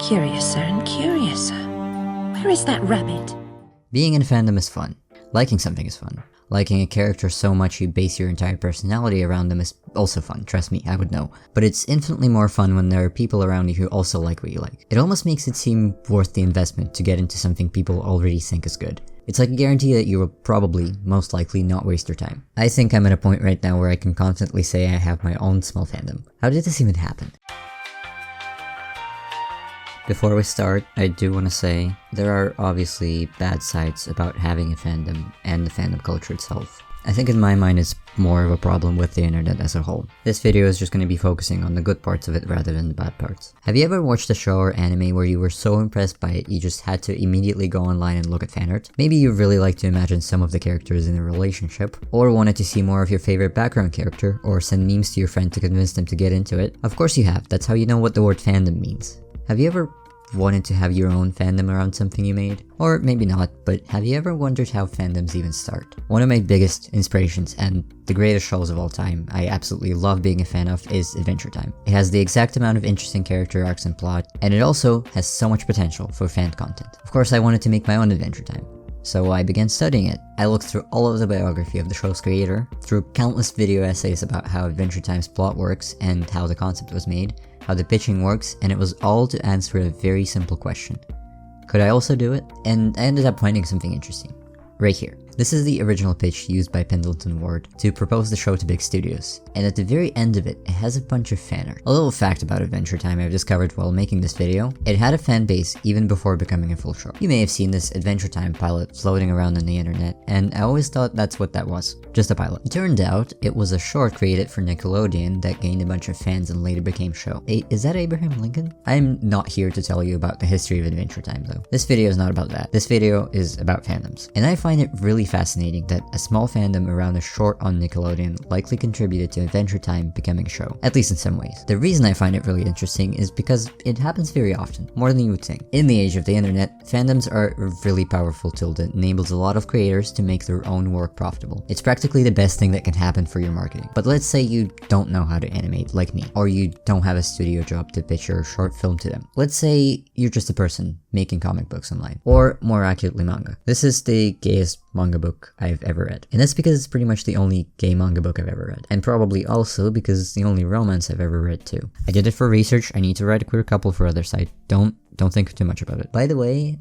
curiouser and curiouser. Where is that rabbit? Being in a fandom is fun. Liking something is fun. Liking a character so much you base your entire personality around them is also fun, trust me, I would know. But it's infinitely more fun when there are people around you who also like what you like. It almost makes it seem worth the investment to get into something people already think is good. It's like a guarantee that you will probably, most likely, not waste your time. I think I'm at a point right now where I can confidently say I have my own small fandom. How did this even happen? Before we start, I do want to say, there are obviously bad sides about having a fandom and the fandom culture itself. I think in my mind it's more of a problem with the internet as a whole. This video is just going to be focusing on the good parts of it rather than the bad parts. Have you ever watched a show or anime where you were so impressed by it you just had to immediately go online and look at fan art? Maybe you really like to imagine some of the characters in a relationship, or wanted to see more of your favorite background character, or send memes to your friend to convince them to get into it. Of course you have, that's how you know what the word fandom means. Have you ever wanted to have your own fandom around something you made? Or maybe not, but have you ever wondered how fandoms even start? One of my biggest inspirations and the greatest shows of all time I absolutely love being a fan of is Adventure Time. It has the exact amount of interesting character arcs and plot, and it also has so much potential for fan content. Of course I wanted to make my own Adventure Time, so I began studying it. I looked through all of the biography of the show's creator, through countless video essays about how Adventure Time's plot works and how the concept was made, how the pitching works, and it was all to answer a very simple question. Could I also do it? And I ended up finding something interesting. Right here. This is the original pitch used by Pendleton Ward to propose the show to big studios, and at the very end of it, it has a bunch of fan art. A little fact about Adventure Time I've discovered while making this video, it had a fan base even before becoming a full show. You may have seen this Adventure Time pilot floating around on the internet, and I always thought that's what that was, just a pilot. It turned out, it was a short created for Nickelodeon that gained a bunch of fans and later became show. Is that Abraham Lincoln? I'm not here to tell you about the history of Adventure Time though. This video is not about that. This video is about fandoms, and I find it really fascinating that a small fandom around a short on Nickelodeon likely contributed to Adventure Time becoming a show, at least in some ways. The reason I find it really interesting is because it happens very often, more than you would think. In the age of the internet, fandoms are a really powerful tool that enables a lot of creators to make their own work profitable. It's practically the best thing that can happen for your marketing. But let's say you don't know how to animate like me, or you don't have a studio job to pitch your short film to them. Let's say you're just a person making comic books online, or more accurately manga. This is the gayest manga book I've ever read, and that's because it's pretty much the only gay manga book I've ever read, and probably also because it's the only romance I've ever read too. I did it for research. I need to write a queer couple for other site. Don't think too much about it. By the way,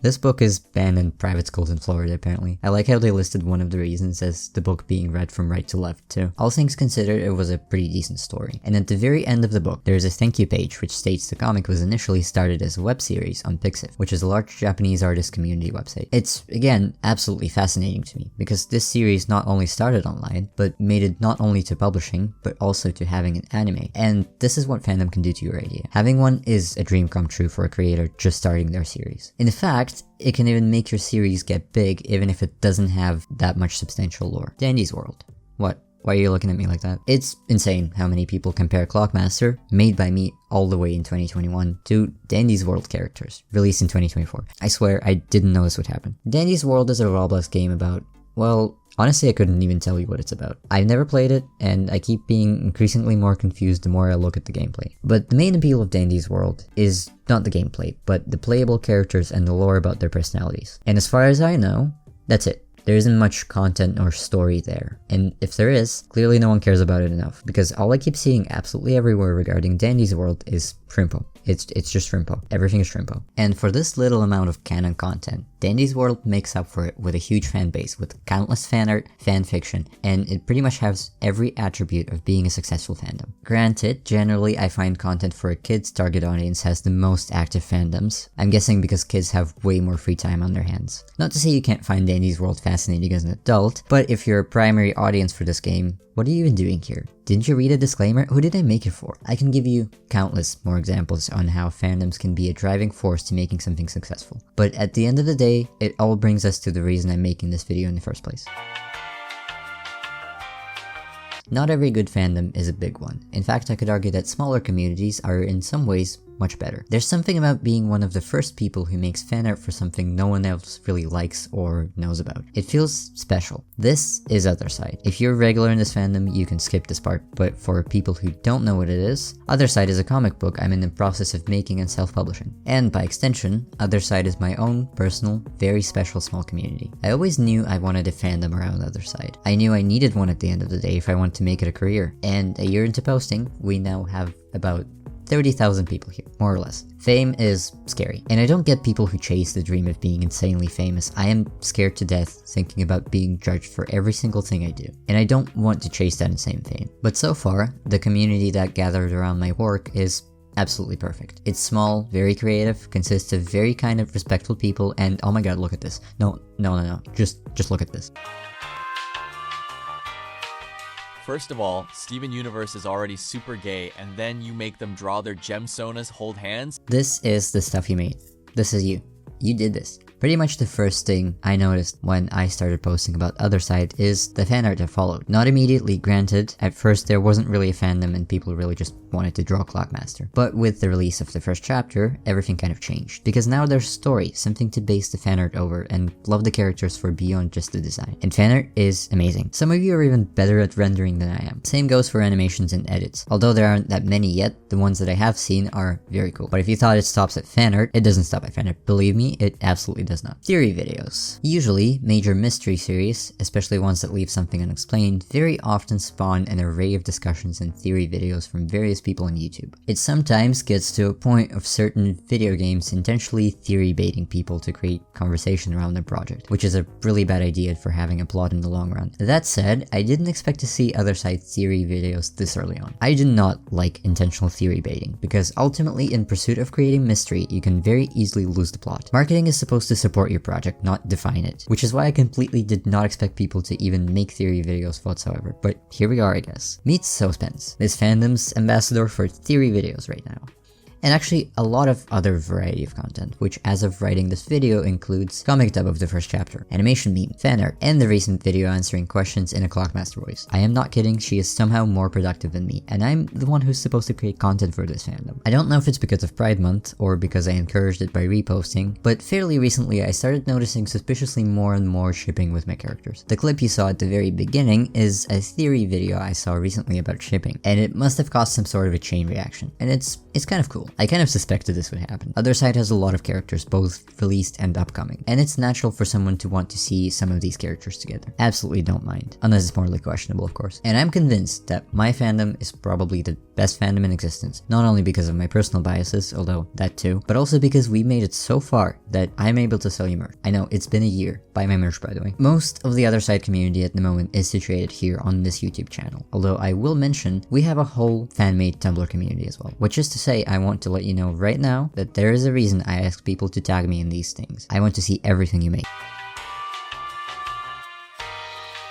this book is banned in private schools in Florida apparently. I like how they listed one of the reasons as the book being read from right to left too. All things considered, it was a pretty decent story. And at the very end of the book, there's a thank you page which states the comic was initially started as a web series on Pixiv, which is a large Japanese artist community website. It's, again, absolutely fascinating to me, because this series not only started online, but made it not only to publishing, but also to having an anime. And this is what fandom can do to your idea. Having one is a dream come true for a creator just starting their series. In fact, it can even make your series get big even if it doesn't have that much substantial lore. Dandy's World. What? Why are you looking at me like that? It's insane how many people compare Clockmaster, made by me all the way in 2021, to Dandy's World characters, released in 2024. I swear, I didn't know this would happen. Dandy's World is a Roblox game about, well, honestly I couldn't even tell you what it's about. I've never played it, and I keep being increasingly more confused the more I look at the gameplay. But the main appeal of Dandy's World is not the gameplay, but the playable characters and the lore about their personalities. And as far as I know, that's it. There isn't much content or story there, and if there is, clearly no one cares about it enough, because all I keep seeing absolutely everywhere regarding Dandy's World is Shrimpo. It's just Shrimpo. Everything is Shrimpo. And for this little amount of canon content, Dandy's World makes up for it with a huge fan base, with countless fan art, fan fiction, and it pretty much has every attribute of being a successful fandom. Granted, generally I find content for a kid's target audience has the most active fandoms. I'm guessing because kids have way more free time on their hands. Not to say you can't find Dandy's World fascinating as an adult, but if you're a primary audience for this game, what are you even doing here? Didn't you read a disclaimer? Who did I make it for? I can give you countless more examples on how fandoms can be a driving force to making something successful. But at the end of the day, it all brings us to the reason I'm making this video in the first place. Not every good fandom is a big one. In fact, I could argue that smaller communities are in some ways much better. There's something about being one of the first people who makes fan art for something no one else really likes or knows about. It feels special. This is Otherside. If you're regular in this fandom, you can skip this part, but for people who don't know what it is, Otherside is a comic book I'm in the process of making and self-publishing. And by extension, Otherside is my own personal, very special small community. I always knew I wanted a fandom around Otherside. I knew I needed one at the end of the day if I wanted to make it a career. And a year into posting, we now have about 30,000 people here, more or less. Fame is scary, and I don't get people who chase the dream of being insanely famous. I am scared to death thinking about being judged for every single thing I do, and I don't want to chase that insane fame. But so far, the community that gathered around my work is absolutely perfect. It's small, very creative, consists of very kind of respectful people, and oh my god, look at this. No, just look at this. First of all, Steven Universe is already super gay, and then you make them draw their gemstonas hold hands? This is the stuff you made. This is you. You did this. Pretty much the first thing I noticed when I started posting about Otherside is the fan art that followed. Not immediately, granted, at first there wasn't really a fandom and people really just wanted to draw Clockmaster. But with the release of the first chapter, everything kind of changed. Because now there's story, something to base the fan art over, and love the characters for beyond just the design. And fan art is amazing. Some of you are even better at rendering than I am. Same goes for animations and edits. Although there aren't that many yet, the ones that I have seen are very cool. But if you thought it stops at fan art, it doesn't stop at fan art. Believe me, it absolutely does not. Theory videos. Usually, major mystery series, especially ones that leave something unexplained, very often spawn an array of discussions and theory videos from various people on YouTube. It sometimes gets to a point of certain video games intentionally theory baiting people to create conversation around their project, which is a really bad idea for having a plot in the long run. That said, I didn't expect to see Otherside theory videos this early on. I do not like intentional theory baiting, because ultimately in pursuit of creating mystery, you can very easily lose the plot. Marketing is supposed to support your project, not define it, which is why I completely did not expect people to even make theory videos whatsoever, but here we are, I guess. Meet Sospens, this fandom's ambassador for theory videos right now. And actually a lot of other variety of content, which as of writing this video includes comic dub of the first chapter, animation meme, fan art, and the recent video answering questions in a Clockmaster voice. I am not kidding, she is somehow more productive than me, and I'm the one who's supposed to create content for this fandom. I don't know if it's because of Pride Month, or because I encouraged it by reposting, but fairly recently I started noticing suspiciously more and more shipping with my characters. The clip you saw at the very beginning is a theory video I saw recently about shipping, and it must have caused some sort of a chain reaction, and it's kind of cool. I kind of suspected this would happen. Otherside has a lot of characters, both released and upcoming, and it's natural for someone to want to see some of these characters together. Absolutely don't mind, unless it's morally questionable, of course. And I'm convinced that my fandom is probably the best fandom in existence, not only because of my personal biases, although that too, but also because we made it so far that I'm able to sell you merch. I know, it's been a year. Buy my merch, by the way. Most of the Otherside community at the moment is situated here on this YouTube channel, although I will mention we have a whole fan-made Tumblr community as well, which is to say I want to let you know right now that there is a reason I ask people to tag me in these things. I want to see everything you make.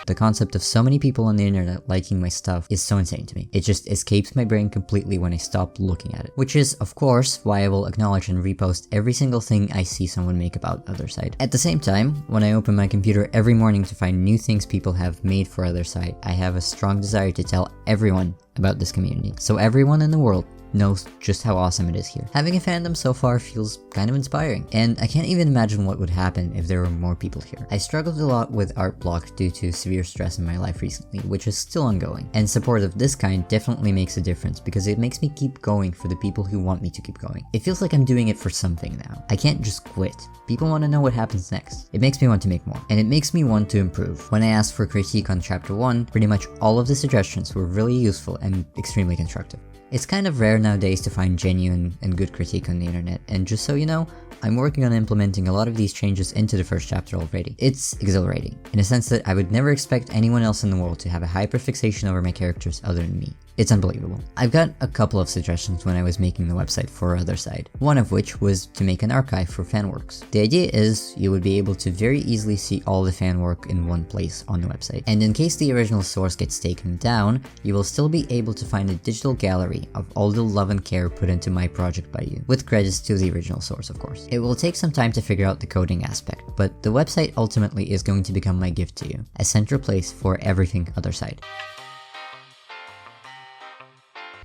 The concept of so many people on the internet liking my stuff is so insane to me. It just escapes my brain completely when I stop looking at it. Which is, of course, why I will acknowledge and repost every single thing I see someone make about Otherside. At the same time, when I open my computer every morning to find new things people have made for Otherside, I have a strong desire to tell everyone about this community, so everyone in the world knows just how awesome it is here. Having a fandom so far feels kind of inspiring, and I can't even imagine what would happen if there were more people here. I struggled a lot with art block due to severe stress in my life recently, which is still ongoing, and support of this kind definitely makes a difference because it makes me keep going for the people who want me to keep going. It feels like I'm doing it for something now. I can't just quit. People want to know what happens next. It makes me want to make more, and it makes me want to improve. When I asked for critique on chapter 1, pretty much all of the suggestions were really useful and extremely constructive. It's kind of rare nowadays to find genuine and good critique on the internet, and just so you know, I'm working on implementing a lot of these changes into the first chapter already. It's exhilarating, in a sense that I would never expect anyone else in the world to have a hyperfixation over my characters other than me. It's unbelievable. I've got a couple of suggestions when I was making the website for Otherside, one of which was to make an archive for fanworks. The idea is you would be able to very easily see all the fan work in one place on the website, and in case the original source gets taken down, you will still be able to find a digital gallery of all the love and care put into my project by you, with credits to the original source, of course. It will take some time to figure out the coding aspect, but the website ultimately is going to become my gift to you, a central place for everything Otherside.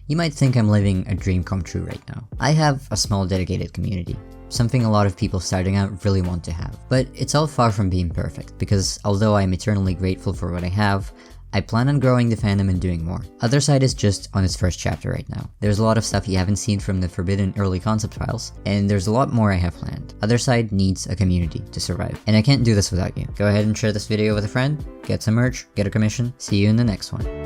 You might think I'm living a dream come true right now. I have a small dedicated community, something a lot of people starting out really want to have. But it's all far from being perfect, because although I'm eternally grateful for what I have, I plan on growing the fandom and doing more. Other Side is just on its first chapter right now. There's a lot of stuff you haven't seen from the forbidden early concept files, and there's a lot more I have planned. Other Side needs a community to survive, and I can't do this without you. Go ahead and share this video with a friend, get some merch, get a commission. See you in the next one.